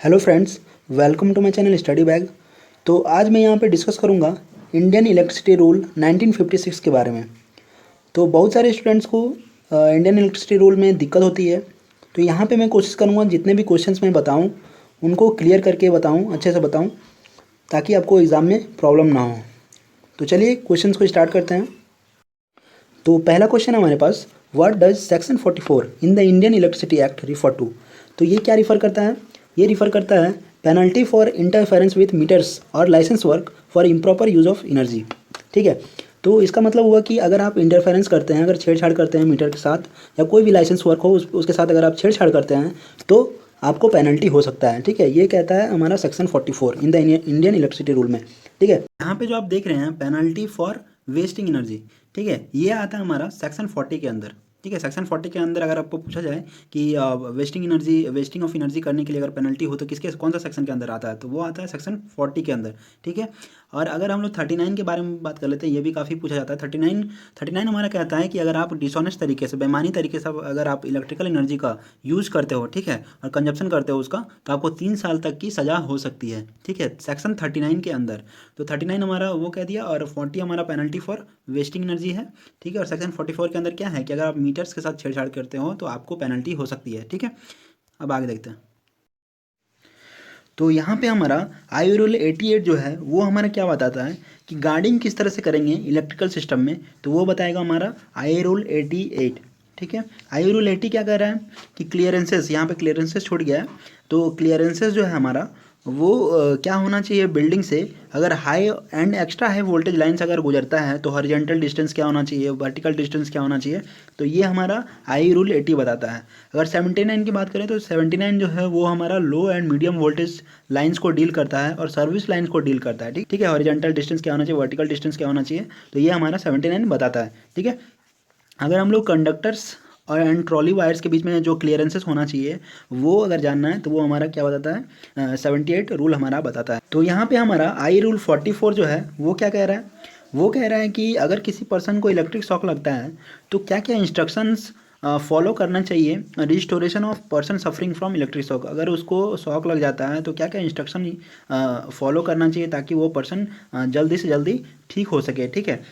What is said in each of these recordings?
Hello friends, welcome to my channel study bag. तो आज मैं यहाँ पे डिस्कस करूँगा इंडियन इलेक्ट्रिसिटी रूल 1956 के बारे में। तो बहुत सारे स्टूडेंट्स को इंडियन इलेक्ट्रिसिटी रूल में दिक्कत होती है। तो यहाँ पे मैं कोशिश करूँगा जितने भी क्वेश्चंस मैं बताऊँ उनको क्लियर करके बताऊँ, अच्छे से बताऊँ, ताकि आपको एग्ज़ाम में प्रॉब्लम ना हो। तो चलिए क्वेश्चंस को स्टार्ट करते हैं। तो पहला क्वेश्चन है हमारे पास, what does section 44 in the Indian electricity act refer to. तो ये क्या रिफ़र करता है? ये रिफ़र करता है penalty for interference with meters और licence work for improper use of energy. ठीक है, तो इसका मतलब हुआ कि अगर आप इंटरफेरेंस करते हैं, अगर छेड़छाड़ करते हैं मीटर के साथ या कोई भी लाइसेंस वर्क हो उसके साथ अगर आप छेड़छाड़ करते हैं तो आपको पेनल्टी हो सकता है। ठीक है, ये कहता है हमारा section 44 in the Indian electricity rule में। ठीक है, यहाँ पे जो आप देख रहे हैं पेनल्टी फॉर वेस्टिंग एनर्जी, ठीक है, ये आता है हमारा सेक्शन 40 के अंदर। ठीक है, सेक्शन 40 के अंदर अगर आपको पूछा जाए कि वेस्टिंग ऑफ एनर्जी करने के लिए अगर पेनल्टी हो तो किसके कौन सा सेक्शन के अंदर आता है, तो वो आता है सेक्शन 40 के अंदर। ठीक है, और अगर हम लोग 39 के बारे में बात कर लेते हैं, ये भी काफ़ी पूछा जाता है। 39 हमारा कहता है कि अगर आप डिसऑनेस्ट तरीके से, बेईमानी तरीके से अगर आप इलेक्ट्रिकल एनर्जी का यूज़ करते हो, ठीक है, और कंजप्शन करते हो उसका, तो आपको 3 साल तक की सज़ा हो सकती है। ठीक है, सेक्शन 39 के अंदर। तो 39 हमारा वो कह दिया और 40 हमारा पेनल्टी फॉर वेस्टिंग एनर्जी है। ठीक है, और सेक्शन 44 के अंदर क्या है कि अगर आप मीटर्स के साथ छेड़छाड़ करते हो तो आपको पेनल्टी हो सकती है। ठीक है, अब आगे देखते हैं। तो यहाँ पे हमारा आई रूल 88 जो है वो हमारा क्या बताता है कि गार्डिंग किस तरह से करेंगे इलेक्ट्रिकल सिस्टम में, तो वो बताएगा हमारा आई रूल 88। ठीक है, आई रूल 80 क्या कह रहा है कि क्लियरेंसेस, यहाँ पे क्लियरेंसेस छूट गया है। तो क्लियरेंसेस जो है हमारा वो क्या होना चाहिए बिल्डिंग से, अगर high and extra high voltage lines अगर गुजरता है तो हॉरिजॉन्टल डिस्टेंस क्या होना चाहिए, वर्टिकल डिस्टेंस क्या होना चाहिए, तो ये हमारा आई रूल 80 बताता है। अगर 79 की बात करें तो 79 जो है वो हमारा लो एंड मीडियम वोल्टेज लाइन्स को डील करता है और सर्विस लाइन्स को डील करता है। ठीक ठीक है, हॉरिजॉन्टल डिस्टेंस क्या होना चाहिए, वर्टिकल डिस्टेंस क्या होना चाहिए, तो ये हमारा 79 बताता है। ठीक है, अगर हम लोग कंडक्टर्स और एंड ट्रॉली वायर्स के बीच में जो क्लियरेंसेस होना चाहिए वो अगर जानना है तो वो हमारा क्या बताता है, 78 रूल हमारा बताता है। तो यहाँ पे हमारा आई रूल 44 जो है वो क्या कह रहा है, वो कह रहा है कि अगर किसी पर्सन को इलेक्ट्रिक शॉक लगता है तो क्या क्या इंस्ट्रक्शंस फॉलो करना चाहिए restoration of person suffering from electric shock. अगर उसको शॉक लग जाता है तो क्या क्या इंस्ट्रक्शन फॉलो करना चाहिए ताकि वो पर्सन जल्दी से जल्दी ठीक हो सके। ठीक है,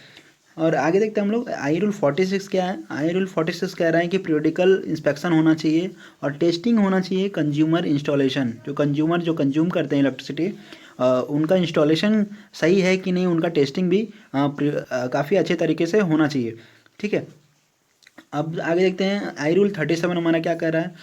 और आगे देखते हैं हम लोग आई रूल 46 क्या है। आई रूल 46 कह रहा है कि पीरियोडिकल इंस्पेक्शन होना चाहिए और टेस्टिंग होना चाहिए कंज्यूमर इंस्टॉलेशन, जो कंज्यूमर जो कंज्यूम करते हैं इलेक्ट्रिसिटी उनका इंस्टॉलेशन सही है कि नहीं, उनका टेस्टिंग भी काफ़ी अच्छे तरीके से होना चाहिए। ठीक है, अब आगे देखते हैं आई रूल 37 हमारा क्या कह रहा है।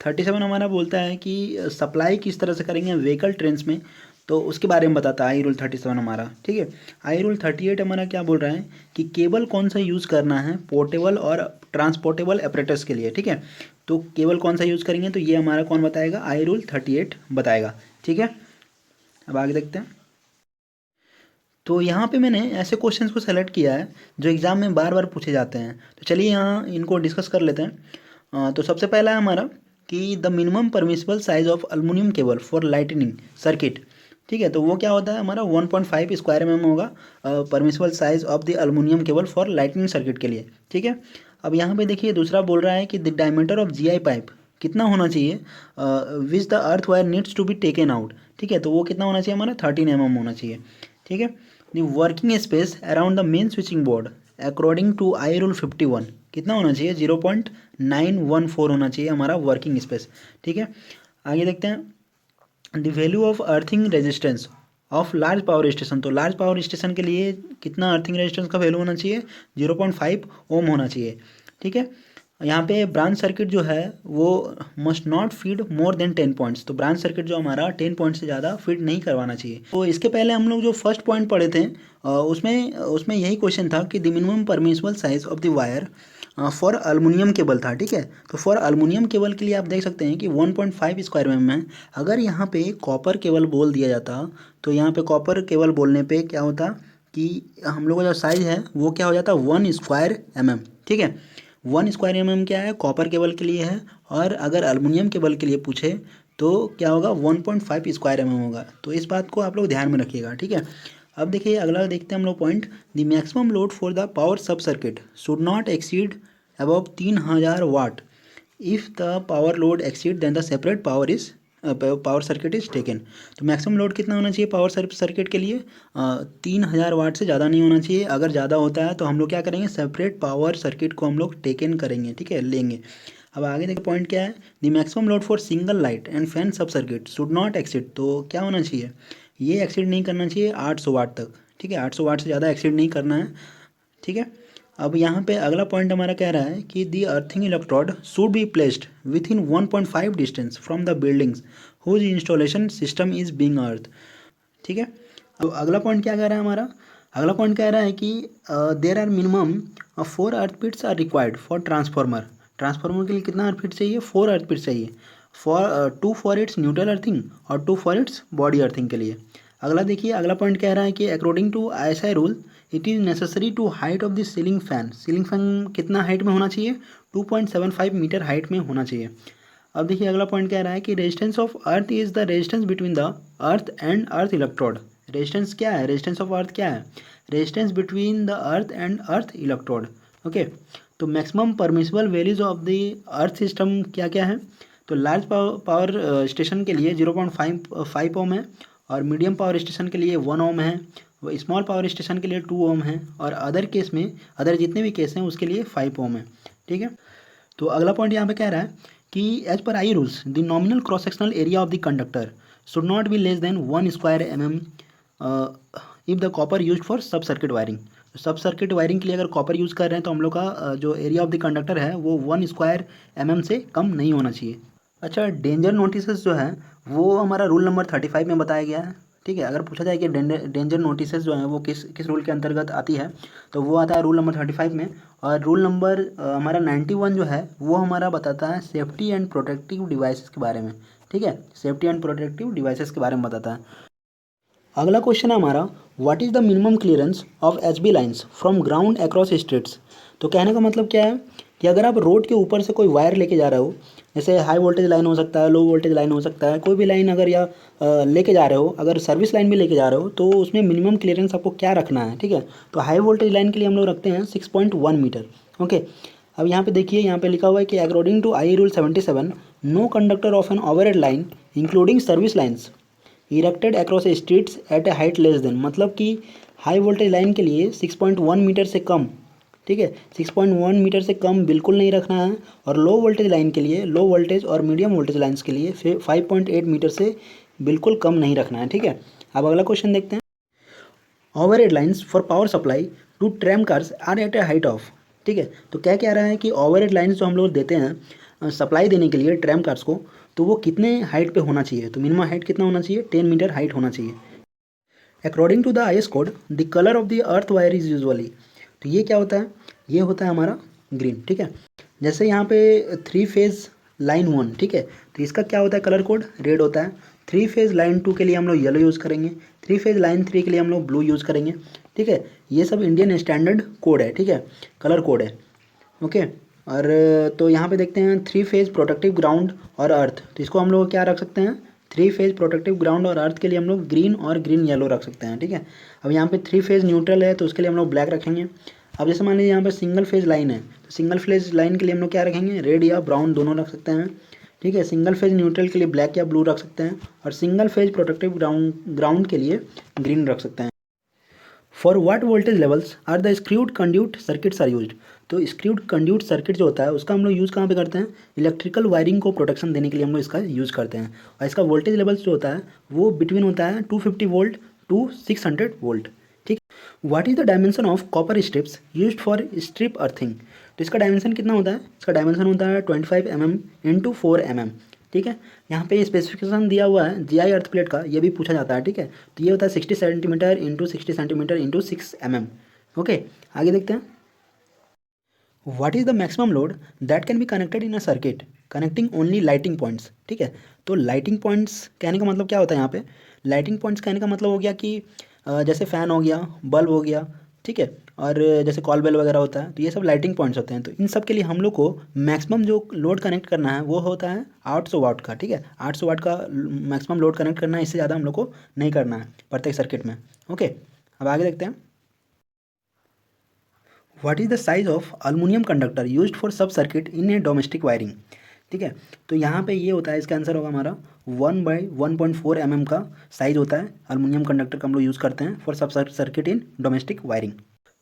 37 हमारा बोलता है कि सप्लाई किस तरह से करेंगे व्हीकल ट्रेन्स में, तो उसके बारे में बताता है आई रूल 37 हमारा। ठीक है, आई रूल 38 हमारा क्या बोल रहा है कि केबल कौन सा यूज़ करना है पोर्टेबल और ट्रांसपोर्टेबल ऑपरेटर्स के लिए। ठीक है, तो केबल कौन सा यूज़ करेंगे तो ये हमारा कौन बताएगा, आई रूल 38 बताएगा। ठीक है, अब आगे देखते हैं। तो यहाँ पे मैंने ऐसे क्वेश्चंस को सेलेक्ट किया है जो एग्ज़ाम में बार बार पूछे जाते हैं। तो चलिए यहाँ इनको डिस्कस कर लेते हैं। तो सबसे पहला है हमारा कि the minimum permissible size of aluminium cable for lightning circuit. ठीक है, तो वो क्या होता है हमारा 1.5 स्क्वायर mm होगा permissible size of the aluminium cable for lightning circuit के लिए। ठीक है, अब यहाँ पे देखिए दूसरा बोल रहा है कि the diameter of GI pipe कितना होना चाहिए which the earth wire needs to be taken out. ठीक है, तो वो कितना होना चाहिए हमारा 13 mm होना चाहिए। ठीक है, the working space around the main switching board according to I rule 51 कितना होना चाहिए 0.914 होना चाहिए हमारा वर्किंग स्पेस। ठीक है, आगे देखते हैं the value of earthing resistance of large power station. तो लार्ज पावर स्टेशन के लिए कितना अर्थिंग रेजिस्टेंस का वैल्यू होना चाहिए 0.5 ओम होना चाहिए। ठीक है, यहाँ पे ब्रांच सर्किट जो है वो must not feed more than 10 points. तो ब्रांच सर्किट जो हमारा 10 पॉइंट से ज़्यादा फीड नहीं करवाना चाहिए। तो इसके पहले हम लोग जो फर्स्ट पॉइंट पढ़े थे उसमें उसमें यही क्वेश्चन था कि the minimum permissible size of the wire for aluminium cable था। ठीक है, तो फॉर अल्मुनियम केबल के लिए आप देख सकते हैं कि 1.5 स्क्वायर mm है। अगर यहाँ पे कॉपर केबल बोल दिया जाता तो यहाँ पे कॉपर केबल बोलने पे क्या होता कि हम लोग का जो साइज़ है वो क्या हो जाता 1 स्क्वायर mm। ठीक है, 1 स्क्वायर mm क्या है कॉपर केबल के लिए है, और अगर अल्मुनियम केबल के लिए पूछे तो क्या होगा 1.5 स्क्वायर mm होगा। तो इस बात को आप लोग ध्यान में रखिएगा। ठीक है, अब देखिए अगला देखते हैं हम लोग point, the maximum load for the power sub circuit should not exceed above 3000 watt. If the power load exceed then the separate power is power circuit is taken. तो मैक्सिमम लोड कितना होना चाहिए पावर सर्किट के लिए? 3000 वाट से ज़्यादा नहीं होना चाहिए। अगर ज़्यादा होता है तो हम लोग क्या करेंगे, सेपरेट पावर सर्किट को हम लोग टेकन करेंगे, ठीक है, लेंगे। अब आगे देखिए पॉइंट क्या है, the maximum load for single light and fan सब सर्किट शुड नॉट एक्सीड। तो क्या होना चाहिए, ये एक्सीड नहीं करना चाहिए 800 वाट तक, ठीक है, 800 वाट से ज़्यादा एक्सीड नहीं करना है, ठीक है। अब यहाँ पे अगला पॉइंट हमारा कह रहा है कि the earthing electrode should be placed within 1.5 distance from the buildings whose installation system is being earth, ठीक है। अब अगला पॉइंट क्या कह रहा है हमारा, अगला पॉइंट कह रहा है कि there are minimum 4 earth pits are required for transformer. Transformer के लिए कितना अर्थ पिट चाहिए, 4 अर्थ पिट चाहिए, for 2 for its neutral earthing और 2 फॉर इट्स बॉडी अर्थिंग के लिए। अगला देखिए, अगला पॉइंट कह रहा है कि according to ISI rule it is necessary to height of the ceiling fan. Ceiling fan कितना हाइट में होना चाहिए, 2.75 मीटर हाइट में होना चाहिए। अब देखिए अगला पॉइंट कह रहा है कि resistance of earth is the resistance between the earth and earth electrode. Resistance क्या है, रेजिस्टेंस ऑफ अर्थ क्या है, resistance between the earth and earth electrode, okay. तो maximum permissible values of the earth system क्या क्या है, तो large power station के लिए 0.5 ओम है, और मीडियम पावर स्टेशन के लिए 1 ओम है, स्मॉल पावर स्टेशन के लिए 2 ओम है, और अदर केस में, अदर जितने भी केस हैं उसके लिए 5 ओम है, ठीक है। तो अगला पॉइंट यहाँ पे कह रहा है कि as per I rules the nominal cross sectional area of the conductor should not be less than 1 square mm if the copper use for sub circuit wiring. Sub circuit wiring के लिए अगर copper use कर रहे हैं तो हम लोग का जो एरिया ऑफ द कंडक्टर है वो 1 स्क्वायर mm से कम नहीं होना चाहिए। अच्छा, डेंजर नोटिस जो है वो हमारा रूल नंबर 35 में बताया गया है, ठीक है। अगर पूछा जाए कि डेंजर नोटिस जो है वो किस किस रूल के अंतर्गत आती है, तो वो आता है रूल नंबर 35 में। और रूल नंबर हमारा 91 जो है वो हमारा बताता है सेफ्टी एंड प्रोटेक्टिव डिवाइसेस के बारे में, ठीक है, सेफ्टी एंड प्रोटेक्टिव डिवाइसेस के बारे में बताता है। अगला क्वेश्चन है हमारा, what is the minimum clearance of HB lines from ground across streets. तो कहने का मतलब क्या है कि अगर आप रोड के ऊपर से कोई वायर लेके जा रहे हो, जैसे हाई वोल्टेज लाइन हो सकता है, लो वोल्टेज लाइन हो सकता है, कोई भी लाइन अगर या लेके जा रहे हो, अगर सर्विस लाइन भी लेके जा रहे हो, तो उसमें मिनिमम क्लियरेंस आपको क्या रखना है, ठीक है। तो हाई वोल्टेज लाइन के लिए हम लोग रखते हैं 6.1 मीटर, ओके। अब यहाँ पे देखिए, यहाँ पे लिखा हुआ है कि according to I rule 77 no conductor of an overhead line including service lines erected across streets at a height less than, मतलब कि हाई वोल्टेज लाइन के लिए 6.1 मीटर से कम, ठीक है, 6.1 मीटर से कम बिल्कुल नहीं रखना है। और लो वोल्टेज लाइन के लिए, लो वोल्टेज और मीडियम वोल्टेज लाइन्स के लिए 5.8 मीटर से बिल्कुल कम नहीं रखना है, ठीक है। अब अगला क्वेश्चन देखते हैं, overhead lines for power supply to tram cars are at a height of, ठीक है। तो क्या कह रहा है कि ओवरहेड लाइन्स जो हम लोग देते हैं सप्लाई देने के लिए ट्रैम कार्स को, तो वो कितने हाइट पे होना चाहिए, तो मिनिमम हाइट कितना होना चाहिए, 10 मीटर हाइट होना चाहिए। According to the IS code the colour of the earth wire is usually, तो ये क्या होता है, ये होता है हमारा ग्रीन, ठीक है। जैसे यहाँ पे 3 फेज़ लाइन 1, ठीक है, तो इसका क्या होता है कलर कोड, रेड होता है। 3 फेज़ लाइन 2 के लिए हम लोग येलो यूज़ करेंगे, 3 फेज़ लाइन 3 के लिए हम लोग ब्लू यूज़ करेंगे, ठीक है। ये सब इंडियन स्टैंडर्ड कोड है, ठीक है, कलर कोड है, ओके। और तो यहाँ पे देखते हैं 3 फेज़ प्रोटेक्टिव ग्राउंड और अर्थ, तो इसको हम लोग क्या रख सकते हैं, 3 फेज़ प्रोटेक्टिव ग्राउंड और अर्थ के लिए हम लोग ग्रीन और ग्रीन येलो रख सकते हैं, ठीक है। अब यहाँ पे 3 फेज़ न्यूट्रल है तो उसके लिए हम लोग ब्लैक रखेंगे। अब जैसे मान लीजिए यहाँ पे सिंगल फेज़ लाइन है, तो सिंगल फेज़ लाइन के लिए हम लोग क्या रखेंगे, रेड या ब्राउन दोनों रख सकते हैं, ठीक है। सिंगल फेज़ न्यूट्रल के लिए ब्लैक या ब्लू रख सकते हैं, और सिंगल फेज़ प्रोटेक्टिव ग्राउंड के लिए ग्रीन रख सकते हैं। For what voltage levels are the screwed conduit circuits are used. तो स्क्रूड कंड्यूट सर्किट जो होता है उसका हम लोग यूज़ कहाँ पे करते हैं, इलेक्ट्रिकल वायरिंग को प्रोटेक्शन देने के लिए हम लोग इसका यूज़ करते हैं। और इसका वोल्टेज लेवल्स जो होता है वो बिटवीन होता है 250 वोल्ट टू 600 वोल्ट, ठीक। What is the dimension of copper strips used for strip earthing. तो इसका डायमेंशन कितना होता है, इसका डायमेंशन होता है 25 mm इंटू 4 mm, ठीक है। यहाँ पे स्पेसिफिकेशन दिया हुआ है GI अर्थ प्लेट का, ये भी पूछा जाता है, ठीक है। तो ये होता है 60 centimetre into 60 centimetre into 6 mm, okay. आगे देखते हैं, what is the maximum load that can be connected in a circuit connecting only lighting points, ठीक है। तो लाइटिंग पॉइंट्स कहने का मतलब क्या होता है, यहाँ पे लाइटिंग पॉइंट्स कहने का मतलब हो गया कि जैसे फ़ैन हो गया, बल्ब हो गया, ठीक है, और जैसे कॉल बेल वगैरह होता है, तो ये सब लाइटिंग पॉइंट्स होते हैं। तो इन सब के लिए हम लोग को मैक्सिमम जो लोड कनेक्ट करना है वो होता है 800 वाट का, ठीक है, 800 वाट का मैक्सिमम लोड कनेक्ट करना है, इससे ज़्यादा हम लोग को नहीं करना है प्रत्येक सर्किट में, ओके। अब आगे देखते हैं, what is the size of aluminium conductor used for sub circuit in a domestic wiring. ठीक है। तो यहाँ पे ये होता है, इसका आंसर होगा हमारा 1/1.4 mm का साइज़ होता है अल्मीनियम कंडक्टर का हम लोग यूज़ करते हैं for sub circuit in domestic wiring.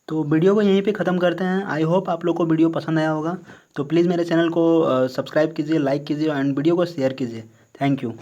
तो वीडियो को यहीं पे ख़त्म करते हैं। आई होप आप लोग को वीडियो पसंद आया होगा। तो प्लीज़ मेरे चैनल को सब्सक्राइब कीजिए, लाइक कीजिए एंड वीडियो को शेयर कीजिए। Thank you.